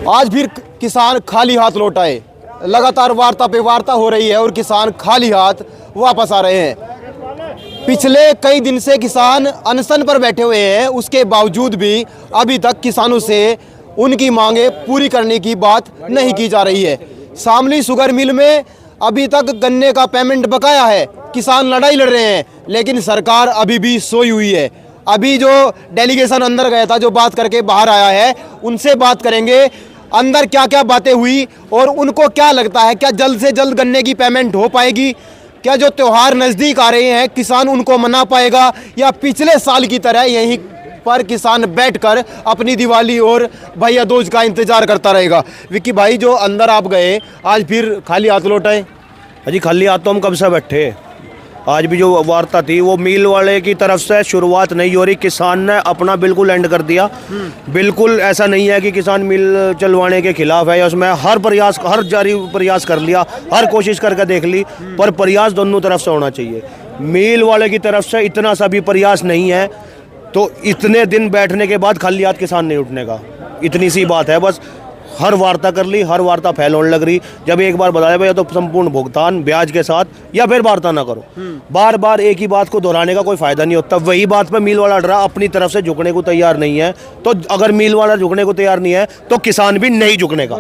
आज फिर किसान खाली हाथ लौट आए। लगातार वार्ता पे वार्ता हो रही है और किसान खाली हाथ वापस आ रहे हैं। पिछले कई दिन से किसान अनशन पर बैठे हुए हैं, उसके बावजूद भी अभी तक किसानों से उनकी मांगे पूरी करने की बात नहीं की जा रही है। शामली शुगर मिल में अभी तक गन्ने का पेमेंट बकाया है। किसान लड़ाई लड़ रहे हैं, लेकिन सरकार अभी भी सोई हुई है। अभी जो डेलीगेशन अंदर गया था, जो बात करके बाहर आया है, उनसे बात करेंगे अंदर क्या क्या बातें हुई और उनको क्या लगता है, क्या जल्द से जल्द गन्ने की पेमेंट हो पाएगी, क्या जो त्यौहार नज़दीक आ रहे हैं किसान उनको मना पाएगा, या पिछले साल की तरह यहीं पर किसान बैठकर अपनी दिवाली और भैया दूज का इंतजार करता रहेगा। विक्की भाई, जो अंदर आप गए, आज फिर खाली हाथ लौट आए? अजी खाली हाथ तो हम कब से बैठे। आज भी जो वार्ता थी वो मिल वाले की तरफ से शुरुआत नहीं हो रही, किसान ने अपना बिल्कुल एंड कर दिया। बिल्कुल ऐसा नहीं है कि किसान मिल चलवाने के खिलाफ है, या उसमें हर जारी प्रयास कर लिया, हर कोशिश करके देख ली, पर प्रयास दोनों तरफ से होना चाहिए। मिल वाले की तरफ से इतना सा भी प्रयास नहीं है, तो इतने दिन बैठने के बाद खाली हाथ किसान नहीं उठने का, इतनी सी बात है बस। हर वार्ता कर ली, हर वार्ता फैल होने लग रही। जब एक बार बताया भैया तो संपूर्ण भुगतान ब्याज के साथ, या फिर वार्ता ना करो। बार बार एक ही बात को दोहराने का कोई फायदा नहीं होता। वही बात पे मिल वाला डरा अपनी तरफ से झुकने को तैयार नहीं है, तो अगर मिल वाला झुकने को तैयार नहीं है तो किसान भी नहीं झुकने का,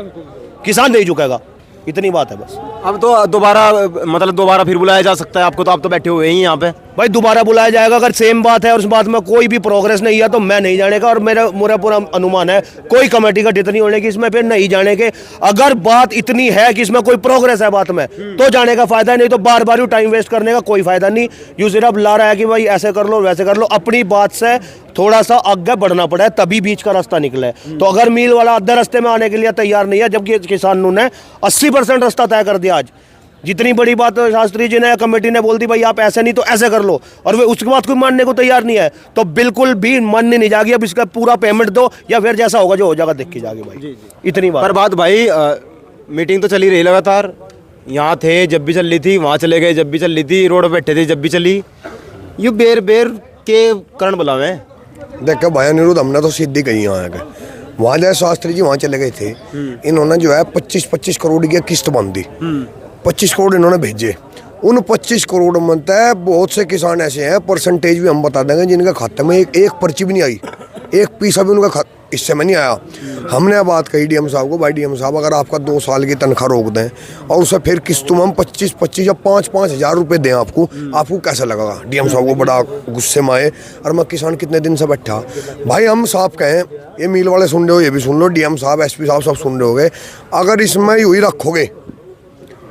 किसान नहीं झुकेगा, इतनी बात है बस। अब तो दोबारा फिर बुलाया जा सकता है आपको, तो आप तो बैठे हुए हैं यहाँ पे। भाई दोबारा बुलाया जाएगा अगर सेम बात है और उस बात में कोई भी प्रोग्रेस नहीं है तो मैं नहीं जाने का, और मेरा पूरा अनुमान है कोई कमेटी का जितनी होने की इसमें फिर नहीं जाने के। अगर बात इतनी है कि इसमें कोई प्रोग्रेस है बात में, तो जाने का फायदा नहीं, तो बार बार टाइम वेस्ट करने का कोई फायदा नहीं। यूँ सिर्फ ला रहा है कि भाई ऐसे कर लो वैसे कर लो, अपनी बात से थोड़ा सा आगे बढ़ना पड़ा है तभी बीच का रास्ता निकला है। तो अगर मिल वाला आधे रास्ते में आने के लिए तैयार नहीं है, जबकि किसानों ने 80% रास्ता तय कर दिया। आज जितनी बड़ी बात शास्त्री जी ने, कमेटी ने बोल दी भाई आप ऐसे नहीं तो ऐसे कर लो, और वे उसके बाद कोई मानने को तैयार नहीं है, तो बिल्कुल भी मानने नहीं जाएगी। अब इसका पूरा पेमेंट दो, या फिर जैसा होगा जो हो जाएगा देख के जाएगी भाई। इतनी बात। पर बात भाई, मीटिंग तो चली रही लगातार, यहाँ थे जब भी चल रही थी, वहाँ चले गए जब भी चल रही थी, रोड पर बैठे थे जब भी चली, यू बेर के कारण बुलावे। देखो भाई अनिरुद्ध, हमने तो सीधी कही यहाँ के, वहाँ जाए शास्त्री जी वहाँ चले गए थे, इन्होंने जो है 25 करोड़ की किस्त बंद दी, 25 करोड़ इन्होंने भेजे। उन 25 करोड़ में तय बहुत से किसान ऐसे हैं, परसेंटेज भी हम बता देंगे, जिनके खाते में एक पर्ची भी नहीं आई, एक पैसा भी उनका हिस्से में नहीं आया। हमने बात कही डीएम साहब को, भाई डीएम साहब अगर आपका 2 साल की तनख्वाह रोक दें और उसे फिर किस्तों में हम 25 या 5 हज़ार रुपये दें आपको कैसा लगेगा? डीएम साहब को बड़ा गुस्से में आए, और मैं किसान कितने दिन से बैठा। भाई हम साफ कहें, ये मिल वाले सुन रहे हो, ये भी सुन लो, डीएम साहब एसपी साहब सब सुन रहे होगे, अगर इसमें यूँ ही रखोगे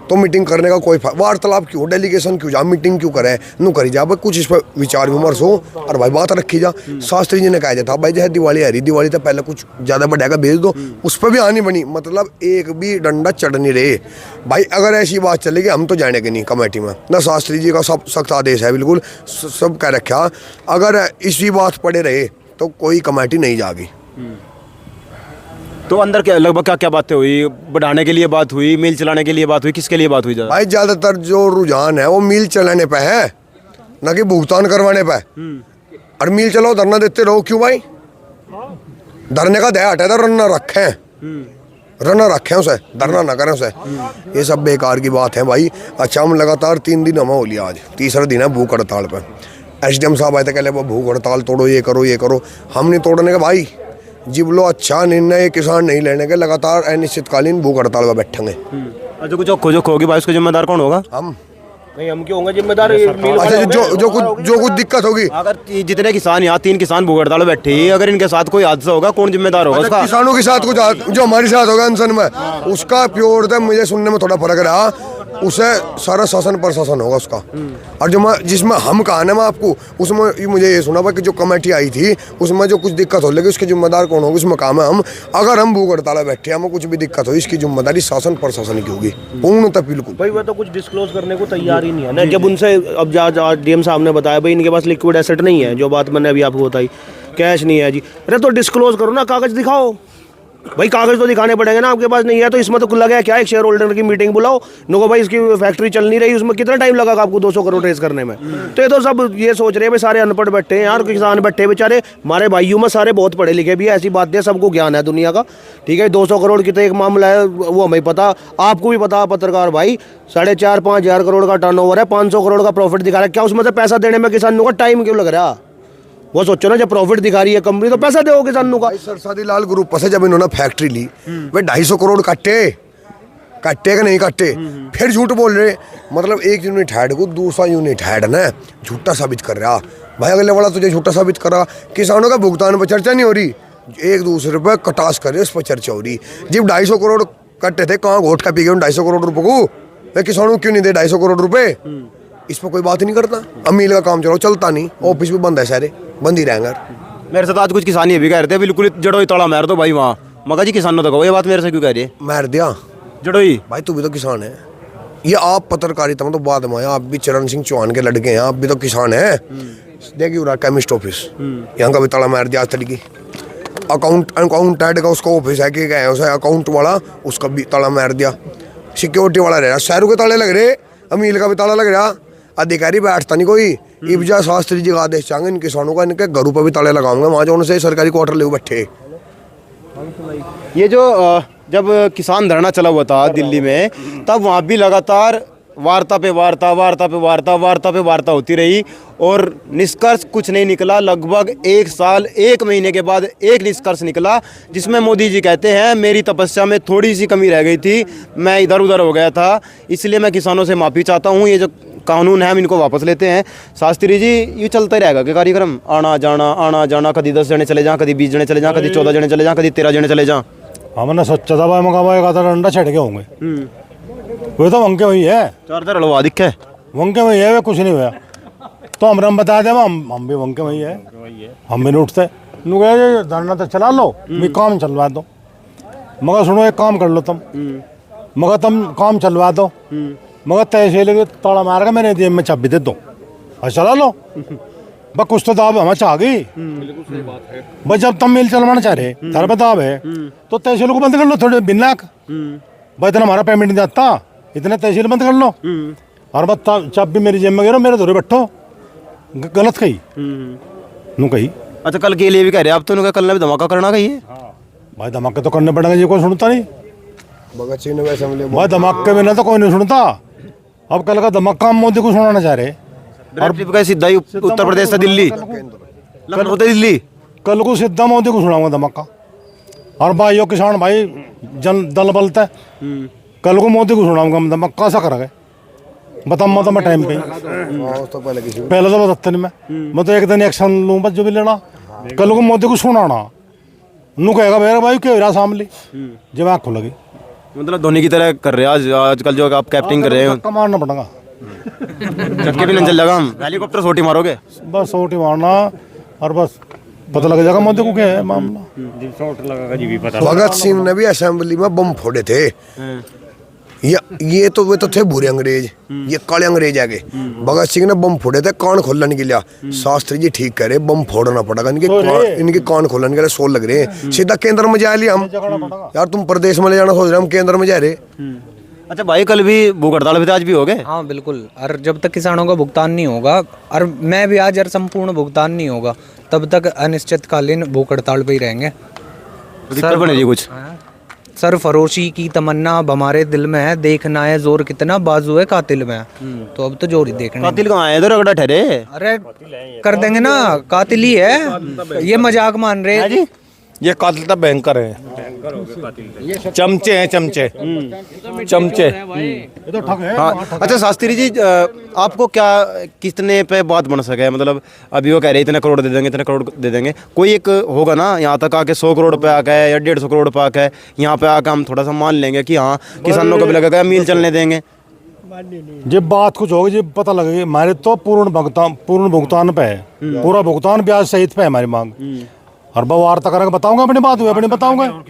तो मीटिंग करने का कोई वार्तालाप क्यों, डेलीगेशन क्यों जा, मीटिंग क्यों करे, नू करी जा, भाई कुछ इस पर विचार विमर्श हो और भाई बात रखी जा। शास्त्री जी ने कहा था भाई जैसे दिवाली आ रही, दिवाली तो पहले कुछ ज़्यादा बढ़ाएगा भेज दो, उस पर भी आनी बनी, मतलब एक भी डंडा चढ़ नहीं रहे भाई। अगर ऐसी बात चलेगी हम तो जानेंगे नहीं कमेटी में, ना शास्त्री जी का सब सख्त आदेश है, बिल्कुल सब कह रखा। अगर इसी बात पड़े रहे तो कोई कमेटी नहीं जाएगी। तो अंदर क्या लगभग क्या बातें हुई? बढ़ाने के लिए बात हुई, मिल चलाने के लिए बात हुई, किसके लिए बात हुई? भाई ज़्यादातर जो रुझान है वो मिल चलाने पे है, ना कि भुगतान करवाने पे। और मिल चलाओ, धरना देते रहो, क्यों भाई? धरने का दया हटा, रन रखें उसे, धरना ना करें उसे, ये सब बेकार की बात है भाई। अच्छा हम लगातार 3 दिन हमें हो लिया, आज तीसरा दिन है भूख हड़ताल पर। एसडीएम साहब आए थे, कहले भूख हड़ताल तोड़ो, ये करो, हम नहीं तोड़ने का भाई। जी बोलो, अच्छा निर्णय किसान नहीं लेने के, लगातार अनिश्चितकालीन भूख हड़ताल में बैठेंगे। जो कुछ होगी भाई, उसका जिम्मेदार कौन होगा? हम नहीं, हम क्यों होंगे जिम्मेदार? अच्छा जो कुछ दिक्कत होगी, अगर जितने किसान यहाँ 3 किसान भूख हड़ताल में बैठे, अगर इनके साथ कोई हादसा होगा कौन जिम्मेदार होगा उसका? किसानों के साथ कुछ जो हमारे साथ होगा अनशन में, उसका प्योर था, मुझे सुनने में थोड़ा फर्क रहा, उसे सारा शासन प्रशासन होगा उसका। और जो जिसमें हम कहा ना मैं आपको, उसमें मुझे ये सुना कि जो कमेटी आई थी उसमें जो कुछ दिक्कत हो लगी उसके जिम्मेदार कौन होगी, उसमें काम है हम। अगर हम भूख हड़ताल बैठे, हमें कुछ भी दिक्कत हो, इसकी जिम्मेदारी शासन प्रशासन की होगी पूर्णतः, बिल्कुल। भाई वो तो कुछ डिस्क्लोज करने को तैयार ही नहीं है ना। जब उनसे अब डीएम साहब ने बताया भाई इनके पास लिक्विड एसेट नहीं है, जो बात मैंने अभी आपको बताई, कैश नहीं है जी, अरे तो डिस्क्लोज करो ना, कागज दिखाओ, भाई कागज तो दिखाने पड़ेंगे ना, आपके पास नहीं है तो इसमें तो लगा क्या, एक शेयर होल्डर की मीटिंग बुलाओ, नको भाई इसकी फैक्ट्री चल नहीं रही, उसमें कितना टाइम लगा आपको 200 करोड़ रेज करने में। तो ये तो सब ये सोच रहे हैं भाई सारे अनपढ़ बैठे हैं यार, किसान बैठे बेचारे, हमारे भाइयों में सारे बहुत पढ़े लिखे भी है, ऐसी बात है, सबको ज्ञान है दुनिया का, ठीक है। 200 करोड़ की तो एक मामला है, वो हमें पता, आपको भी पता, पत्रकार भाई, 4.5-5 हज़ार करोड़ का टर्नओवर है, 500 करोड़ का प्रॉफिट दिखा रहा है, क्या उसमें से पैसा देने में किसानों का टाइम क्यों लग रहा? वो सोचो ना, जब प्रॉफिट दिखा रही है कंपनी तो पैसा दो किसानों का। सरसादी लाल ग्रुप से जब इन्होंने फैक्ट्री ली, वे 250 करोड़ काटे का नहीं काटे, फिर झूठ बोल रहे, मतलब एक यूनिट हेड को दूसरा यूनिट हेड ना झूठा साबित कर रहा। भाई अगले वाला तुझे झूठा साबित कर रहा, किसानों का भुगतान पर चर्चा नहीं हो रही, एक दूसरे पर कटास कर रहे, उस पर चर्चा हो रही। जब 250 करोड़ कट्टे थे, कहाँ घोट का पी गए 250 करोड़ रुपए को, किसानों को क्यों नहीं दे 250 करोड़ रुपए? इस पर कोई बात नहीं करता। अमील का काम चलो चलता नहीं, ऑफिस भी बंद है, सारे बंद ही रहेंगे। मेरे साथ आज कुछ किसान ये भी कह रहे थे बिल्कुल जड़ोई तोड़ा मार दो भाई वहाँ, मगर जी किसानों तो कहो, ये बात मेरे से क्यों कह रही है? मार दिया जड़ोई भाई, तू भी तो किसान है। ये आप पत्रकारिता में तो बाद में आया, आप भी चरण सिंह चौहान के लड़के हैं, आप भी तो किसान हैं। देखिए उरा केमिस्ट ऑफिस, यहाँ का भी ताला मार दिया आज तरीके। अकाउंटेंट का उसका ऑफिस है कि क्या है, उसे अकाउंट वाला उसका भी ताला मार दिया। सिक्योरिटी वाला रह रहा, शहरों के ताले लग रहे, अमील का भी ताला लग रहा, अधिकारी बैठता नहीं कोई। इब्जा शास्त्री जी का आदेश चाहेंगे इन किसानों का, इनके घरों पर भी ताले लगाऊंगा, वहाँ जो उनसे सरकारी क्वार्टर ले बैठे। ये जो जब किसान धरना चला हुआ था दिल्ली में, तब वहाँ भी लगातार वार्ता पे वार्ता होती रही और निष्कर्ष कुछ नहीं निकला। लगभग 1 साल 1 महीने के बाद एक निष्कर्ष निकला, जिसमें मोदी जी कहते हैं मेरी तपस्या में थोड़ी सी कमी रह गई थी, मैं इधर उधर हो गया था, इसलिए मैं किसानों से माफ़ी चाहता हूँ, ये जो कानून है हम इनको वापस लेते हैं। शास्त्री जी ये चलता ही रहेगा कि कार्यक्रम आना जाना, कभी 10 जने चले जाएँ, कभी 20 जने चले जाएँ, कभी 14 जने चले जाएँ, कभी 13 जने चले जाएँ। हमने सोचा था भाई मका डंडा छड़ के होंगे, वो तो वंके वही है, 4 लड़वा दिखे वंके वही है, वे कुछ नहीं हुआ। तो हम बता दें हम भी वंके वही है, हम भी नहीं उठते। ये धरना तो चला लो, भी काम चलवा दो, मगर सुनो एक काम कर लो तुम, मगर तुम काम चलवा दो, मगर तहसील के ताला मार के मेरे जेब में चाबी दे दो और चला लो। बस कुछ तो दाब हमें चाह गई, बस जब तुम मिल चलवाना चाह रहे थारे पे दाब है तो तहसील को बंद कर लो थोड़े बिना, भाई इतना हमारा पेमेंट नहीं आता, इतने तहसील बंद कर लो और बस चाबी मेरी जेब में गिरो, मेरे धोरे बैठो। गलत कही नू कही। अच्छा कल के लिए भी कह रहे हैं आप तो, कल ने भी धमाका करना कहिए। भाई धमाके तो करने पड़ेंगे, ये कोई सुनता नहीं, भगत सिंह ने वैसे भाई धमाके बिना तो कोई नहीं सुनता। अब कल का धमाका हम मोदी को सुनाना चाह रहे, और सीधा ही उत्तर प्रदेश से दिल्ली, लखनऊ से दिल्ली, कल को सीधा मोदी को सुनाऊंगा धमाका। और भाइयों किसान भाई जन दल बलता है, कल को मोदी को सुनाऊंगा धमाका। कैसा करेंगे बताओ, मैं टाइम पे तो पहले तो बताते नहीं, मैं तो एक दिन एक्शन लूँ बस जो भी लेना, कल को मोदी को सुनाना, नू कहेगा मेरा भाई क्यों रहा सामने, जब आँख खुलेगी। मतलब धोनी की तरह कर रहे हैं आजकल जो आप कैप्टिंग कर रहे हैं, मारना पड़ेगा, चक्के भी नहीं चल जाएगा, हम हेलीकॉप्टर सोटी मारोगे, बस सोटी मारना और बस पता लग जाएगा मोदी को क्या है मामला। भगत सिंह ने भी असेंबली में बम फोड़े थे। ये तो वे तो थे बुरे अंग्रेज, ये काले अंग्रेज आगे। भगत सिंह ने बम फोड़े थे, कान खोलने के लिए। शास्त्री जी ठीक कह रहे, बम फोड़ना पड़ेगा, इनके कान खोलने के लिए सोल लग रहे हैं। सीधा केंद्र में जा लिया हम, यार तुम प्रदेश में ले जाना सोच रहे, हम केंद्र में जा रहे। अच्छा भाई कल भी भूख हड़ताल भी आज भी हो गए? हाँ बिल्कुल, और जब तक किसानों का भुगतान नहीं होगा, और मैं भी आज संपूर्ण भुगतान नहीं होगा, तब तक अनिश्चितकालीन भूख हड़ताल पे ही रहेंगे। दिक्कत बनेगी कुछ? सरफरोशी की तमन्ना अब हमारे दिल में है, देखना है जोर कितना बाजू है कातिल में। तो अब तो जोर ही देखना। कातिल कहाँ है? इधर अगड़ा ठहरे। अरे कर देंगे ना, कातिल ही है, ये मजाक मान रहे हैं जी। ये कातिल तो भयंकर है, चमचे हैं, चमचे। ये तो ठग है। हाँ अच्छा शास्त्री जी, आपको क्या कितने पे बात बन सके? मतलब अभी वो कह रहे इतने करोड़ दे देंगे, इतने करोड़ दे देंगे, कोई एक होगा ना यहाँ तक आके 100 करोड़ पे आके या 150 करोड़ पे आके, यहाँ पे आके हम थोड़ा सा मान लेंगे कि हाँ किसानों को भी लगेगा मील चलने देंगे। जब बात कुछ होगी, जब पता लगेगी। हमारे तो पूर्ण भुगतान पे है, पूरा भुगतान ब्याज सहित पे है हमारी मांग। और वार्ता करेंगे, बताऊंगा अपनी बात हुई अपनी बताऊंगा, और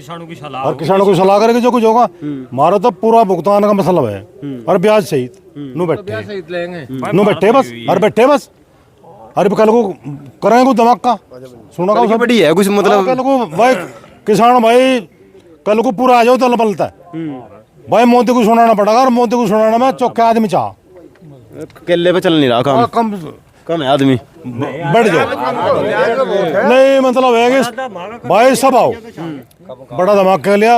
किसानों को सलाह करेंगे जो कुछ होगा। हमारा तो पूरा भुगतान का मसला है और ब्याज सहित। नू बैठे बस, और बैठे बस, अरे कल को करेंगे कुछ धमाका सुना बड़ी है कुछ, मतलब कल को भाई किसान भाई कल को पूरा आ जाओ तो बलता है भाई। मोदी को सुनाना पड़ेगा, और मोदी को सुनाना में चौके आदमी चाह केले पे चल नहीं रहा काम, कम कम है आदमी। बढ़ जाओ। नहीं मतलब है कि भाई सब आओ, बड़ा धमाका लिया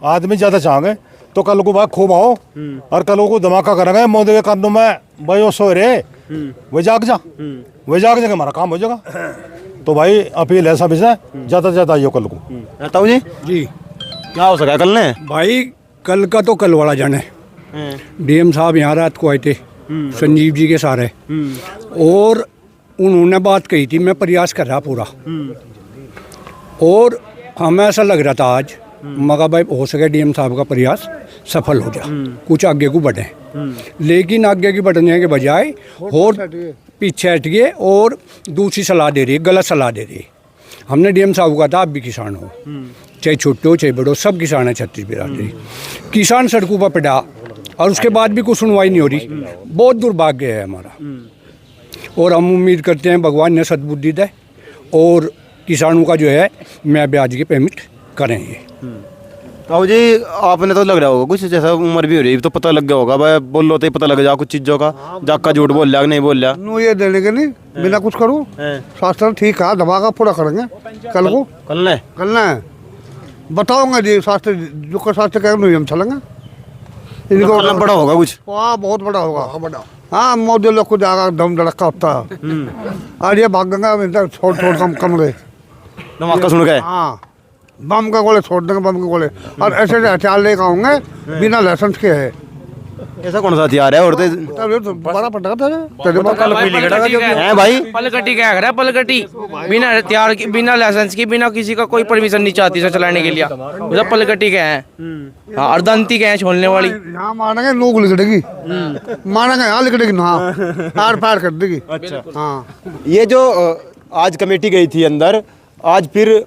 आदमी ज्यादा चाहेंगे तो कल को भाई खूब आओ, और कल को धमाका करेंगे मोदी के कानून में भाई। वो सो रे वो जाग जा, वो जाग जा, हमारा काम हो जाएगा। तो भाई अपील है सभी से, ज्यादा से ज्यादा आइयो कल को। ताऊ जी जी क्या हो सका कल ने? भाई कल का तो कल वाला जाने। डीएम साहब यहाँ रात को आए थे संजीव जी के सारे, और उन्होंने बात कही थी, मैं प्रयास कर रहा पूरा, और हमें ऐसा लग रहा था आज मगर भाई हो सके डीएम साहब का प्रयास सफल हो जाए, कुछ आगे को बढ़े। लेकिन आगे की बढ़ने के बजाय और पीछे हट गए और दूसरी सलाह दे रही है, गलत सलाह दे रही है। हमने डीएम साहब को कहा था आप भी किसान हो, चाहे छोटे हो चाहे बड़े हो, सब किसान है छत्तीस बिरादरी। किसान सड़कों पर पड़ा और उसके बाद भी कुछ सुनवाई नहीं हो रही, बहुत दुर्भाग्य है हमारा। और हम उम्मीद करते हैं भगवान ने सद्बुद्धि दे और किसानों का जो है मैं ब्याज की पेमेंट करेंगे। ताऊ जी आपने तो लग रहा होगा कुछ, जैसा उम्र भी हो रही तो पता लग गया होगा भाई, बोल लो तो ही पता लग जा कुछ चीज़ों का, जाका झूठ बोल लिया कि नहीं बोल लिया। नो ये देने के नहीं बिना कुछ करूँ, शास्त्र ठीक है, दबा का पूरा करेंगे कल को। कल ना बताऊंगा जी, शास्त्र जो का शास्त्र कहेंगे नहीं हम चलेंगे। इनको बड़ा होगा कुछ, वाह बहुत बड़ा होगा। हाँ मोदी लोग को जाएगा दम धड़का होता है, और ये भागेंगे छोड़ छोड़ कम गए धमाका सुन गए। हाँ बम का गोले छोड़ देंगे, बम के गोले, और ऐसे हथियार लेकर आऊंगे बिना लाइसेंस के है। ऐसा कौन सा हथियार है? और तो बड़ा पटका था है भाई, पलकटी क्या है? पलकटी बिना हथियार की, बिना लाइसेंस की, बिना किसी का कोई परमिशन नहीं चाहती सर चलाने के लिए। मतलब पलकटी क्या है? हाँ, अर्धंती क्या है छोड़ने वाली? यहाँ मारेंगे लोग लिखड़ेगी, मारेंगे यहाँ लिखड़ेगी, हाँ पार पार कर देगी। अच्छा हाँ, ये जो आज कमेटी गई थी अंदर, आज फिर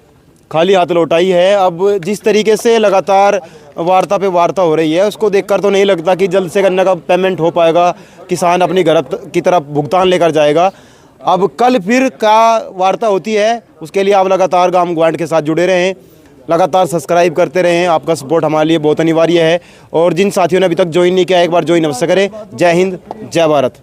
खाली हाथ लौटाई है। अब जिस तरीके से लगातार वार्ता पे वार्ता हो रही है, उसको देखकर तो नहीं लगता कि जल्द से गन्ना का पेमेंट हो पाएगा, किसान अपनी घर की तरफ भुगतान लेकर जाएगा। अब कल फिर क्या वार्ता होती है, उसके लिए आप लगातार गांव ग्वांड के साथ जुड़े रहें, लगातार सब्सक्राइब करते रहें। आपका सपोर्ट हमारे लिए बहुत अनिवार्य है। और जिन साथियों ने अभी तक ज्वाइन नहीं किया, एक बार ज्वाइन अवश्य करें। जय हिंद, जय भारत।